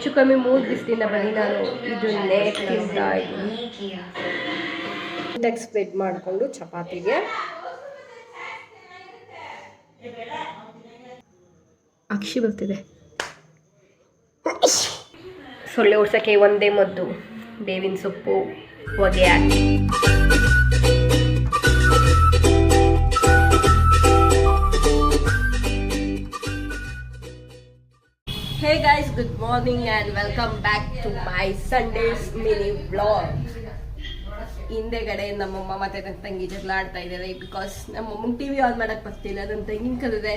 ಹೆಚ್ಚು ಕಮ್ಮಿ 3 ದಿವಸದಿಂದ ಬನ್ನಿ ನಾನು ಇದನ್ನೇ ತಿಂತಾ ಇದ್ದೀನಿ. ಸ್ಪ್ರೆಡ್ ಮಾಡಿಕೊಂಡು ಚಪಾತಿಗೆ ಅಕ್ಷಿ ಬರ್ತಿದೆ. ಸೊಳ್ಳೆ ಓಡ್ಸೋಕ್ಕೆ ಒಂದೇ ಮದ್ದು, ಬೇವಿನ ಸೊಪ್ಪು ಹೊಗೆ ಹಾಕಿ. Hey guys, good morning and welcome back to my Sunday's mini vlog. ಹಿಂದೆಗಡೆ ನಮ್ಮಮ್ಮ ಮತ್ತೆ ನನ್ನ ತಂಗಿ ಜಗಳ ಆಡ್ತಾ ಇದ್ದಾರೆ. ಬಿಕಾಸ್ ನಮ್ಮಮ್ಮಂಗೆ ಟಿವಿ ಆನ್ ಮಾಡಕ್ ಬರ್ತಿಲ್ಲ, ನನ್ನ ತಂಗಿನ ಕಲಿದೆ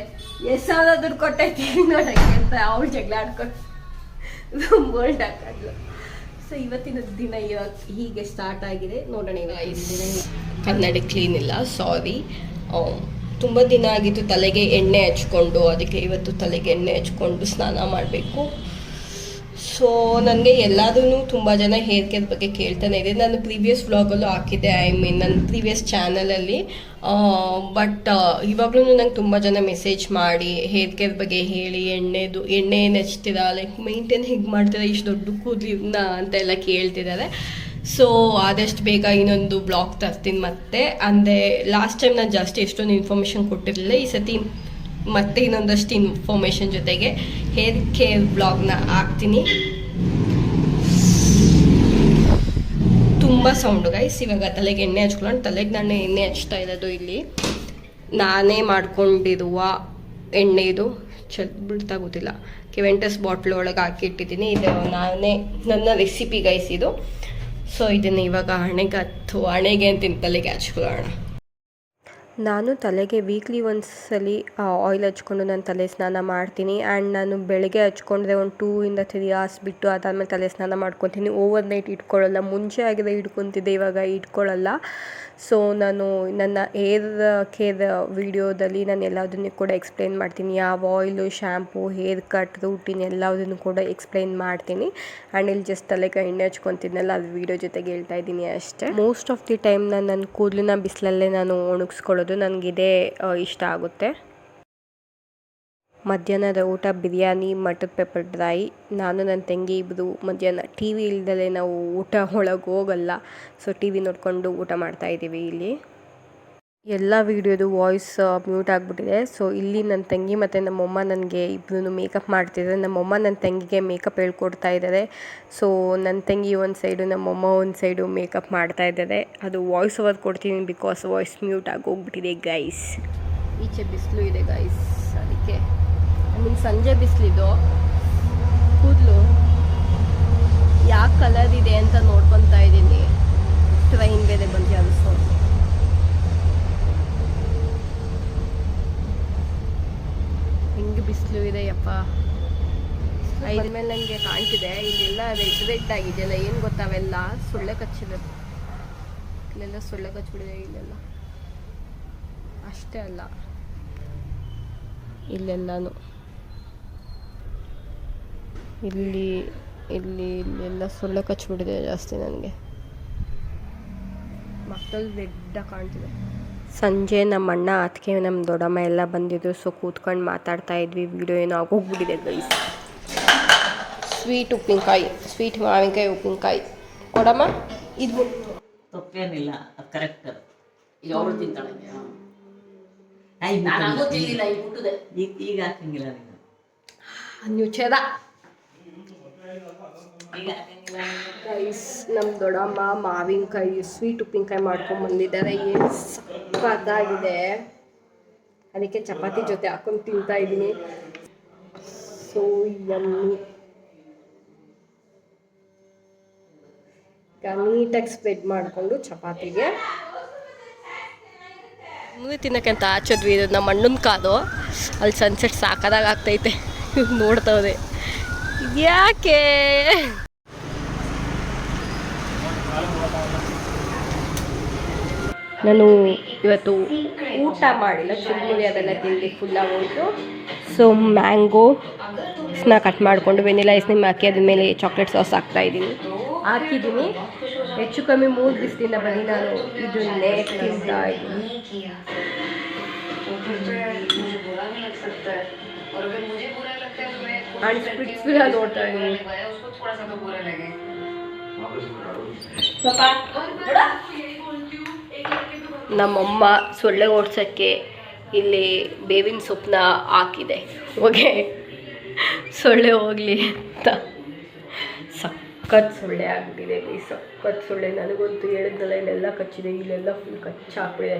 10,000 ದುಡ್ಡು ಕೊಟ್ಟೆ ಟಿವಿ ನೋಡಕ್ಕೆ ಅಂತ ಅವ್ಳು ಜಗಳ ಆಡ್ಕೊಂಡು ಬೋಲ್ಡ್ ಹಾಕಿದ್ಲು. ಸೊ ಇವತ್ತಿನ ದಿನ ಇವಾಗ ಹೀಗೆ ಸ್ಟಾರ್ಟ್ ಆಗಿದೆ. ನೋಡೋಣ ಇವಾಗ ಕನ್ನಡ ಕ್ಲೀನ್ ಇಲ್ಲ, ಸಾರಿ. ತುಂಬ ದಿನ ಆಗಿತ್ತು ತಲೆಗೆ ಎಣ್ಣೆ ಹಚ್ಕೊಂಡು, ಅದಕ್ಕೆ ಇವತ್ತು ತಲೆಗೆ ಎಣ್ಣೆ ಹಚ್ಕೊಂಡು ಸ್ನಾನ ಮಾಡಬೇಕು. ಸೊ ನನಗೆ ಎಲ್ಲದೂ ತುಂಬ ಜನ ಹೇರ್ ಕೇರ್ ಬಗ್ಗೆ ಕೇಳ್ತಾನೆ ಇದೆ. ನಾನು ಪ್ರೀವಿಯಸ್ ವ್ಲಾಗಲ್ಲೂ ಹಾಕಿದ್ದೆ, ನನ್ನ ಪ್ರೀವಿಯಸ್ ಚಾನಲಲ್ಲಿ. ಬಟ್ ಇವಾಗಲೂ ನಂಗೆ ತುಂಬ ಜನ ಮೆಸೇಜ್ ಮಾಡಿ ಹೇರ್ ಕೇರ್ ಬಗ್ಗೆ ಹೇಳಿ, ಎಣ್ಣೆ ಏನು ಹಚ್ತೀರಾ, ಲೈಕ್ ಮೇಂಟೈನ್ ಹೇಗೆ ಮಾಡ್ತೀರಾ ಇಷ್ಟು ದೊಡ್ಡ ಕೂದಲಿನ ಅಂತೆಲ್ಲ ಕೇಳ್ತಿದ್ದಾರೆ. ಸೊ ಆದಷ್ಟು ಬೇಗ ಇನ್ನೊಂದು ಬ್ಲಾಗ್ ತರ್ತೀನಿ ಮತ್ತೆ. ಅಂದರೆ ಲಾಸ್ಟ್ ಟೈಮ್ ನಾನು ಜಾಸ್ತಿ ಎಷ್ಟೊಂದು ಇನ್ಫಾರ್ಮೇಷನ್ ಕೊಟ್ಟಿರಲಿಲ್ಲ. ಈ ಸತಿ ಮತ್ತೆ ಇನ್ನೊಂದಷ್ಟು ಇನ್ಫಾರ್ಮೇಷನ್ ಜೊತೆಗೆ ಹೇರ್ ಕೇರ್ ಬ್ಲಾಗ್ನ ಹಾಕ್ತೀನಿ. ತುಂಬ ಸೌಂಡು ಗೈಸ್. ಇವಾಗ ತಲೆಗೆ ಎಣ್ಣೆ ಹಚ್ಕೊಳ್ಳೋಣ. ತಲೆಗೆ ನಾನು ಎಣ್ಣೆ ಹಚ್ತಾ ಇರೋದು ಇಲ್ಲಿ ನಾನೇ ಮಾಡ್ಕೊಂಡಿರುವ ಎಣ್ಣೆ. ಇದು ಬಿಡ್ತಾ ಗೊತ್ತಿಲ್ಲ, ಕೆವೆಂಟಸ್ ಬಾಟ್ಲ್ ಒಳಗೆ ಹಾಕಿಟ್ಟಿದ್ದೀನಿ. ಇದು ನಾನೇ ನನ್ನ ರೆಸಿಪಿ ಗೈಸ್ ಇದು. ಸೊ ಇದನ್ನು ಇವಾಗ ಹಣೆಗೆ ಅಂತ ತಲೆಗೆ ಹಚ್ಕೊಳ್ಳೋಣ. ನಾನು ತಲೆಗೆ ವೀಕ್ಲಿ ಒಂದ್ಸಲಿ ಆಯಿಲ್ ಹಚ್ಕೊಂಡು ನಾನು ತಲೆ ಸ್ನಾನ ಮಾಡ್ತೀನಿ. ಆ್ಯಂಡ್ ನಾನು ಬೆಳಗ್ಗೆ ಹಚ್ಕೊಂಡ್ರೆ ಒಂದು 2 ಇಂದ 3 hours ಬಿಟ್ಟು ಅದಾದಮೇಲೆ ತಲೆ ಸ್ನಾನ ಮಾಡ್ಕೊತೀನಿ. ಓವರ್ ನೈಟ್ ಇಟ್ಕೊಳ್ಳಲ್ಲ. ಮುಂಚೆ ಆಗಿದೆ ಇಟ್ಕೊತಿದ್ದೆ, ಇವಾಗ ಇಟ್ಕೊಳ್ಳಲ್ಲ. ಸೊ ನಾನು ನನ್ನ ಹೇರ್ ಕೇರ್ ವಿಡಿಯೋದಲ್ಲಿ ನಾನು ಎಲ್ಲದನ್ನು ಕೂಡ ಎಕ್ಸ್ಪ್ಲೈನ್ ಮಾಡ್ತೀನಿ. ಯಾವ oil, shampoo, hair cut routine ಎಲ್ಲದನ್ನು ಕೂಡ ಎಕ್ಸ್ಪ್ಲೈನ್ ಮಾಡ್ತೀನಿ. ಆ್ಯಂಡ್ ಇಲ್ಲಿ ಜಸ್ಟ್ ತಲೆಗೆ ಎಣ್ಣೆ ಹಚ್ಕೊತಿದ್ನಲ್ಲ, ಅದು ವಿಡಿಯೋ ಜೊತೆಗೆ ಹೇಳ್ತಾ ಇದ್ದೀನಿ ಅಷ್ಟೇ. ಮೋಸ್ಟ್ ಆಫ್ ದಿ ಟೈಮ್ ನನ್ನ ಕೂದಲನ್ನ ಬಿಸಿಲಲ್ಲೇ ನಾನು ಒಣಗಿಸ್ಕೊಳ್ಳೋದು, ನನಗಿದೇ ಇಷ್ಟ ಆಗುತ್ತೆ. ಮಧ್ಯಾಹ್ನದ ಊಟ ಬಿರಿಯಾನಿ, ಮಟನ್ ಪೆಪ್ಪರ್ ಡ್ರೈ. ನಾನು ನನ್ನ ತಂಗಿ ಇಬ್ಬರು ಮಧ್ಯಾಹ್ನ ಟಿ ವಿ ಇಲ್ದಲೇ ನಾವು ಊಟ ಒಳಗೆ ಹೋಗಲ್ಲ. ಸೊ ಟಿ ವಿ ನೋಡಿಕೊಂಡು ಊಟ ಮಾಡ್ತಾಯಿದ್ದೀವಿ. ಇಲ್ಲಿ ಎಲ್ಲ ವೀಡಿಯೋದು ವಾಯ್ಸ್ ಮ್ಯೂಟ್ ಆಗಿಬಿಟ್ಟಿದೆ. ಸೊ ಇಲ್ಲಿ ನನ್ನ ತಂಗಿ ಮತ್ತು ನಮ್ಮಮ್ಮ ನನಗೆ ಇಬ್ಬರೂ ಮೇಕಪ್ ಮಾಡ್ತಿದ್ದಾರೆ. ನಮ್ಮಮ್ಮ ನನ್ನ ತಂಗಿಗೆ ಮೇಕಪ್ ಹೇಳ್ಕೊಡ್ತಾ ಇದ್ದಾರೆ. ಸೊ ನನ್ನ ತಂಗಿ ಒಂದು ಸೈಡು, ನಮ್ಮಮ್ಮ ಒಂದು ಸೈಡು ಮೇಕಪ್ ಮಾಡ್ತಾ ಇದ್ದಾರೆ. ಅದು ವಾಯ್ಸ್ ಓವರ್ ಕೊಡ್ತೀನಿ ಬಿಕಾಸ್ ವಾಯ್ಸ್ ಮ್ಯೂಟ್ ಆಗಿ ಹೋಗ್ಬಿಟ್ಟಿದೆ ಗೈಸ್. ಈಚೆ ಬಿಸಿಲು ಇದೆ ಗೈಸ್, ಅದಕ್ಕೆ ಸಂಜೆ ಬಿಸಿಲಿದ್ದು ಕೂದಲು ಯಾವ ಕಲರ್ ಇದೆ ಅಂತ ನೋಡ್ಕೊತಾ ಇದ್ದೀನಿ. ಟ್ರೈನ್ ಬೇರೆ ಬಂದು ಅನಿಸ್ತು. ಹೆಂಗೆ ಬಿಸಿಲು ಇದೆ ಯಪ್ಪ. ಇದ್ರ ಮೇಲೆ ನನಗೆ ಕಾಣ್ತಿದೆ ಇಲ್ಲೆಲ್ಲ ರೆಡ್ ಆಗಿದೆಯಲ್ಲ, ಏನು ಗೊತ್ತಾವೆಲ್ಲ ಸೊಳ್ಳೆ ಕಚ್ಚಿದೆ. ಇಲ್ಲೆಲ್ಲ ಸೊಳ್ಳೆ ಕಚ್ಚಿಬಿಡಿದೆ. ಇಲ್ಲೆಲ್ಲ ಅಷ್ಟೇ ಅಲ್ಲ, ಇಲ್ಲೆಲ್ಲನೂ ಇಲ್ಲೆಲ್ಲ ಸೊಳ್ಳೆ ಕಚ್ಚಿಬಿಟ್ಟಿದೆ ಜಾಸ್ತಿ. ನನಗೆ ಮಕ್ಕಳು ರೆಡ್ಡಾಗಿ ಕಾಣ್ತಿದೆ. ಸಂಜೆ ನಮ್ಮ ಅಣ್ಣ, ಅದಕ್ಕೆ ನಮ್ಮ ದೊಡ್ಡಮ್ಮ ಎಲ್ಲ ಬಂದಿದ್ದು. ಸೊ ಕೂತ್ಕೊಂಡು ಮಾತಾಡ್ತಾ ಇದ್ವಿ. ವಿಡಿಯೋ ಏನೋ ಆಗೋಗ್ಬಿಟ್ಟಿದೆ ಗೈಸ್. ಸ್ವೀಟ್ ಉಪ್ಪಿನಕಾಯಿ, ಸ್ವೀಟ್ ಮಾವಿನಕಾಯಿ ಉಪ್ಪಿನಕಾಯಿ ಕೊಡಮ್ಮ. ಇದು ತಪ್ಪೇನಿಲ್ಲ, ಕರೆಕ್ಟ್. ಈಗ ತಿಂತಾಳೆ, ಈಗ ಹಾಕಂಗಿಲ್ಲ ನೀವು ಛೇದ ಗೈಸ್. ನಮ್ಮ ದೊಡ್ಡಮ್ಮ ಮಾವಿನಕಾಯಿ ಸ್ವೀಟ್ ಉಪ್ಪಿನಕಾಯಿ ಮಾಡ್ಕೊಂಡು ಬಂದಿದ್ದಾರೆ. ಏನು ಸಕ್ಕತ್ತಾಗಿದೆ. ಅದಕ್ಕೆ ಚಪಾತಿ ಜೊತೆ ಹಾಕೊಂಡು ತಿಂತಾ ಇದ್ದೀನಿ. So yummy. ಈಗ ನೀಟಾಗಿ ಸ್ಪ್ರೆಡ್ ಮಾಡಿಕೊಂಡು ಚಪಾತಿಗೆ ಮುಂದೆ ತಿನ್ನೋಕ್ಕೆ ಅಂತ ಹಚ್ಚೋದ್ವಿ. ಇದು ನಮ್ಮ ಅಣ್ಣನ ಕಾದು. ಅಲ್ಲಿ ಸನ್ಸೆಟ್ ಸಾಕಾದಾಗ ಆಗ್ತೈತೆ ನೋಡ್ತವ್ರೆ. ಯಾಕೆ ನಾನು ಇವತ್ತು ಊಟ ಮಾಡಿಲ್ಲ, ಚುರುಮುರಿ ಅದೆಲ್ಲ ತಿಂದು ಫುಲ್ಲಾಗೋಯ್ತು. ಸೊ ಮ್ಯಾಂಗೋ ಕಟ್ ಮಾಡಿಕೊಂಡು ವೆನಿಲಾ ಐಸ್ಕ್ರೀಮ್ ಹಾಕಿ ಅದ್ರ ಮೇಲೆ ಚಾಕ್ಲೇಟ್ ಸಾಸ್ ಹಾಕಿದ್ದೀನಿ. ಹೆಚ್ಚು ಕಮ್ಮಿ 3 ದಿವಸದಿಂದ ಬನ್ನಿ ನಾನು ಇದನ್ನೇ ತಿಂತಾ ಇದ್ದೀನಿ. ಆ್ಯಂಡ್ ಸ್ಪಿಟ್ಸ್ವಿಲ್ಲ ನೋಡ್ತಾ ಇದ್ದೀನಿ. ನಮ್ಮಮ್ಮ ಸೊಳ್ಳೆ ಓಡಿಸೋಕ್ಕೆ ಇಲ್ಲಿ ಬೇವಿನ ಸೊಪ್ಪನ್ನ ಹಾಕಿದೆ ಹೊಗೆ ಸೊಳ್ಳೆ ಹೋಗಲಿ ಅಂತ. ಸಖತ್ ಸೊಳ್ಳೆ ಆಗಿಬಿಟ್ಟಿದೆ, ಈ ಸಖತ್ ಸೊಳ್ಳೆ. ನನಗಂತೂ ಹೇಳಿದ್ನಲ್ಲ, ಇಲ್ಲೆಲ್ಲ ಕಚ್ಚಿದೆ, ಇಲ್ಲೆಲ್ಲ ಫುಲ್ ಕಚ್ಚಾಕ್ಬಿಟ್ಟಿದೆ.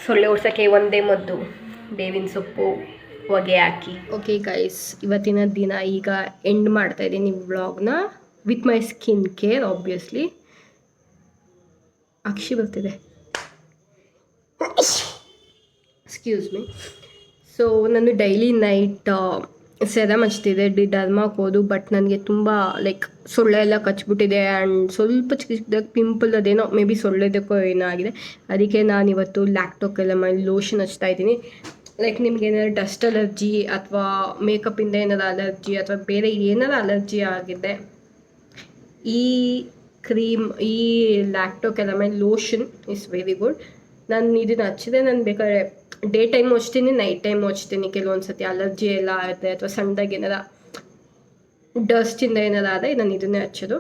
ಸೊಳ್ಳೆ ಓಡಿಸೋಕ್ಕೆ ಒಂದೇ ಮದ್ದು, ಬೇವಿನ ಸೊಪ್ಪು ಹೊಗೆ ಹಾಕಿ. ಓಕೆ ಗೈಸ್, ಇವತ್ತಿನ ದಿನ ಈಗ ಎಂಡ್ ಮಾಡ್ತಾ ಇದ್ದೀನಿ ವ್ಲಾಗ್ನ with my skin care. Obviously ಅಕ್ಷಿ ಬರ್ತಿದೆ, ಎಕ್ಸ್ಕ್ಯೂಸ್ ಮೀ. ಸೊ ನಾನು ಡೈಲಿ ನೈಟ್ ಸೆರಮ್ ಹಚ್ತಿದ್ದೆ, ಡರ್ಮ ಹಾಕೋದು. ಬಟ್ ನನಗೆ ತುಂಬ ಲೈಕ್ ಸೊಳ್ಳೆ ಎಲ್ಲ ಕಚ್ಬಿಟ್ಟಿದೆ ಆ್ಯಂಡ್ ಸ್ವಲ್ಪ ಚಿಕ್ಕ ಚಿಕ್ಕದಾಗಿ ಪಿಂಪಲ್ ಅದೇನೋ ಮೇ ಬಿ ಸೊಳ್ಳೆದಕ್ಕೋ ಏನೋ ಆಗಿದೆ. ಅದಕ್ಕೆ ನಾನು ಇವತ್ತು ಲ್ಯಾಕ್ಟೋಕೆಲಮೈನ್ ಲೋಷನ್ ಹಚ್ತಾ ಇದ್ದೀನಿ. ಲೈಕ್ ನಿಮ್ಗೆ ಏನಾದ್ರು ಡಸ್ಟ್ ಅಲರ್ಜಿ ಅಥವಾ ಮೇಕಪ್ಪಿಂದ ಏನಾದ್ರು ಅಲರ್ಜಿ ಅಥವಾ ಬೇರೆ ಏನಾದ್ರು ಅಲರ್ಜಿ ಆಗಿದೆ, ಈ ಕ್ರೀಮ್, ಈ ಲ್ಯಾಕ್ಟೋಕೆಲಮೈನ್ ಲೋಷನ್ ಇಸ್ ವೆರಿ ಗುಡ್. ನಾನು ಇದನ್ನು ಹಚ್ಚಿದೆ, ನಾನು ಬೇಕಾದ್ರೆ ಡೇ ಟೈಮು ಹಚ್ತೀನಿ, ನೈಟ್ ಟೈಮು ಹಚ್ತೀನಿ. ಕೆಲವೊಂದು ಸತಿ ಅಲರ್ಜಿ ಎಲ್ಲ ಆಗುತ್ತೆ ಅಥವಾ ಸಣ್ಣದಾಗಿ ಏನಾರ ಡಸ್ಟಿಂದ ಏನಾರ ಆದರೆ ನಾನು ಇದನ್ನೇ ಹಚ್ಚೋದು.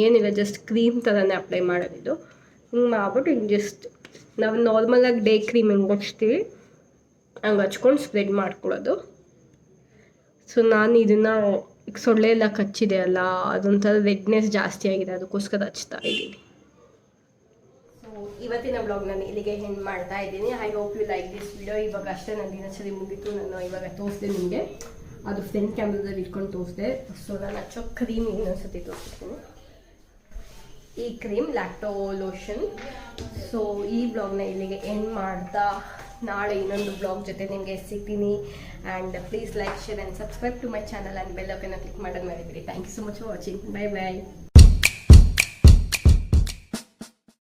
ಏನಿಲ್ಲ, ಜಸ್ಟ್ ಕ್ರೀಮ್ ಥರನೇ ಅಪ್ಲೈ ಮಾಡೋದಿದು. ಹಿಂಗೆ ಮಾಡ್ಬಿಟ್ಟು ಹಿಂಗೆ ಜಸ್ಟ್ ನಾವು ನಾರ್ಮಲಾಗಿ ಡೇ ಕ್ರೀಮ್ ಹೆಂಗೆ ಹಚ್ತೀವಿ ಹಂಗೆ ಹಚ್ಕೊಂಡು ಸ್ಪ್ರೆಡ್ ಮಾಡ್ಕೊಳ್ಳೋದು. ಸೊ ನಾನು ಇದನ್ನು ಈಗ ಸೊಳ್ಳೆ ಎಲ್ಲ ಕಚ್ಚಿದೆ ಅಲ್ಲ, ಅದೊಂಥರ ರೆಡ್ನೆಸ್ ಜಾಸ್ತಿ ಆಗಿದೆ, ಅದಕ್ಕೋಸ್ಕರ ಹಚ್ತಾ ಇದ್ದೀನಿ. ಸೊ ಇವತ್ತಿನ ಬ್ಲಾಗ್ ನಾನು ಇಲ್ಲಿಗೆ ಎಂಡ್ ಮಾಡ್ತಾ ಇದ್ದೀನಿ. I hope you like this video. ಇವಾಗ ಅಷ್ಟೇ ನನ್ನ ದಿನಚರಿ ಮುಗಿತು. ನಾನು ಇವಾಗ ತೋರಿಸ್ದೆ ನಿಮಗೆ, ಅದು ಫ್ರಂಟ್ ಕ್ಯಾಮ್ರಾದಲ್ಲಿ ಇಟ್ಕೊಂಡು ತೋರಿಸ್ದೆ. ಸೊ ನಾನು ಹಚ್ಚೋ ಕ್ರೀಮ್ ಇನ್ನೊಂದ್ಸತಿ ತೋರಿಸ್ತೀನಿ. ಈ ಕ್ರೀಮ್ ಲ್ಯಾಕ್ಟೋ ಲೋಷನ್. ಸೊ ಈ ಬ್ಲಾಗ್ನ ಇಲ್ಲಿಗೆ ಎಂಡ್ ಮಾಡ್ತಾ ನಾಳೆ ಇನ್ನೊಂದು ಬ್ಲಾಗ್ ಜೊತೆ ನಿಮಗೆ ಸಿಗ್ತೀನಿ. And please like, share and subscribe to my channel and bell icon click ಮಾಡೋದು ಮರಿಬೇಡಿ. Thank you so much for watching. Bye by.